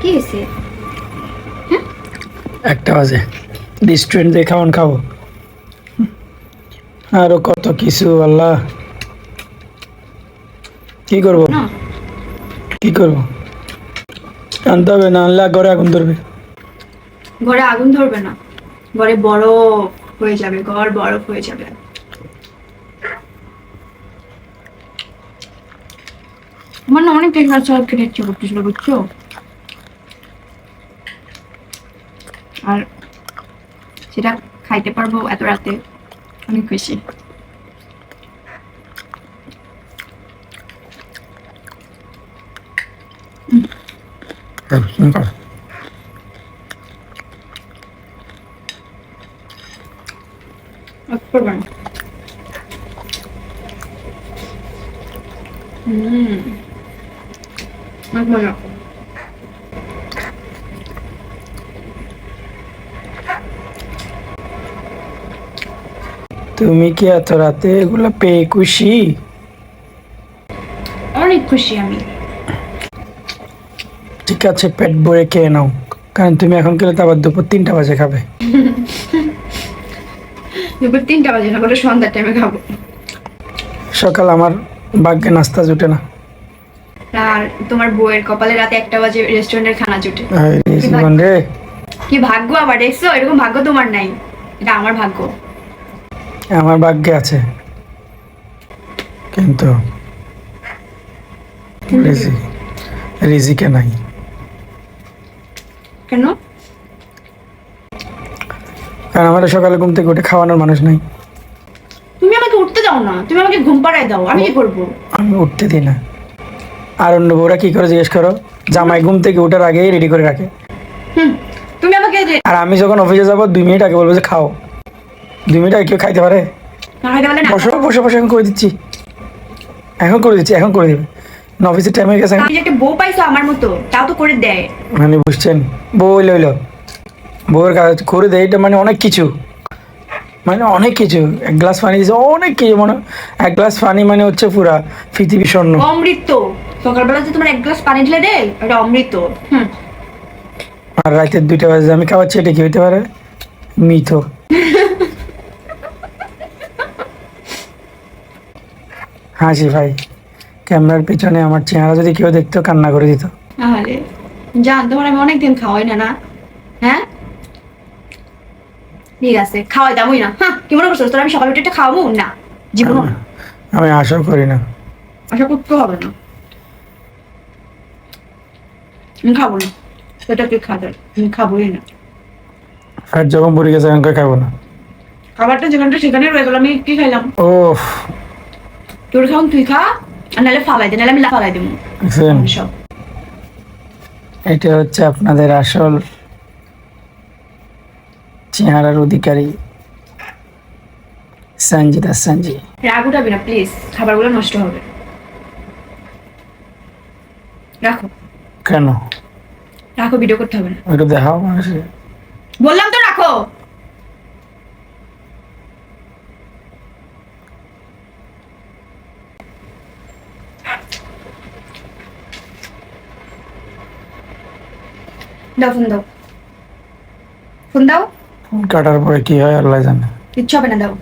কি হয়েছে? একটা বাজে, রেস্টুরেন্ট দিয়ে খাওয়ান খাবো, আরো কত কিছু। আল্লাহ, কি করবো না কি করবো? আনতে হবে, না আনলে ঘরে আগুন ধরবে। ঘরে আগুন ধরবে না, ঘরে বরফ হয়ে যাবে, ঘর বরফ হয়ে যাবে। আমার না অনেক টেনশন সব খেতে ইচ্ছে করতেছিল, বুঝছো? আর সেটা খাইতে পারবো এত রাতে, অনেক খুশি। করবেন অনেক মজা। তুমি কি এত রাতে এগুলো পেয়ে খুশি? অনেক খুশি আমি। ঠিক আছে, পেট ভরে খেয়ে নাও, কারণ তুমি এখন খেলে তো আবার দুপুর 3টা বাজে খাবে। দুপুর 3টা বাজে না, বলে সন্ধ্যার টাইমে খাবো। সকাল আমার ভাগ্যে নাস্তা জুটে না। আর তোমার বউয়ের কপালে রাতে 1টা বাজে রেস্টুরেন্টের খানা জুটে। জীবন রে, কি ভাগ্য আবার, দেখছো? এরকম ভাগ্য তোমার নাই, এটা আমার ভাগ্য। আমার ভাগ্যে আছে, কিন্তু রিজিকে নাই। কেন? কারণ আমার সকালে ঘুম থেকে উঠে খাওয়ানোর মানুষ নাই। তুমি আমাকে উঠতে দাও না, তুমি আমাকে ঘুম পাড়ায় দাও, আমি কি করবো? আমি উঠতে দিই না। আর অন্য বউরা কি করে জিজ্ঞেস করো? জামাই ঘুম থেকে উঠার আগেই রেডি করে রাখে। তুমি আমাকে আর আমি যখন অফিসে যাবো 2 মিনিট আগে বলবো যে খাও। 2 মিনিট আগে কেউ খাইতে পারে? না খাইতে পারলে না। বসো বসে বসে এখন করে দিচ্ছি, এখন করে দিচ্ছি, এখন করে দিবে না। অফিসের টাইম হয়ে গেছে। আমি যে একটা বউ পাইছো আমার মতো, তাও তো করে দেয়। মানে বুঝছেন, বউ হইলো বউয়ের কাজ করে দেয়, এটা মানে অনেক কিছু, মানে অনেক কিছু। 1 গ্লাস পানি দিয়েছে, অনেক কিছু, মানে 1 গ্লাস পানি মানে হচ্ছে পুরা পৃথিবী স্বর্ণ। অমৃত। সকালবেলা যে তোমার 1 গ্লাস পানি ঢেলে দেয়, এটা অমৃত। আর রাতের 2টা বাজে আমি খাওয়াচ্ছি, এটা কি হইতে পারে? মিথ। হাসি ভাই, ক্যামেরার পিছনে আমার চেহারা যদি কেউ দেখতো কান্না করে দিত। আরে জান, তোমার আমি অনেকদিন খাওয়াই না, না? হ্যাঁ, ঠিক আছে, খাওয়াই দামই না। হ্যাঁ, কি মনে করছো তোর আমি সকালে উঠে একটা খাওয়াবো না? জীবন আমি আশাও করি না। আশা করতে হবে না। আমি খাবো না, সেটা কি খাবে? আমি খাবোই না। আর যখন পড়ে গেছে এখন খাবো না। খাবারটা যেখানটা সেখানে রয়ে গেল, আমি কি খাইলাম? ও, তোর খাওন তুই খা, আর নাহলে ফালাই দে, নাহলে আমি ফালাই দেবো সব। এটা হচ্ছে আপনাদের আসল চেহারার অধিকারী সঞ্জিতা সঞ্জি। রাগ উঠাবি না প্লিজ, খাবারগুলো নষ্ট হবে। রাখো। কেন? রাখো, ভিডিও করতে হবে না। ওইটা দেখাও মানুষের। বললাম তো রাখো। দাও ফোন দাও, ফোন দাও। ফোন কাটার পরে কি হয় আল্লাহ জানে। কিচ্ছু হবে না, দাও।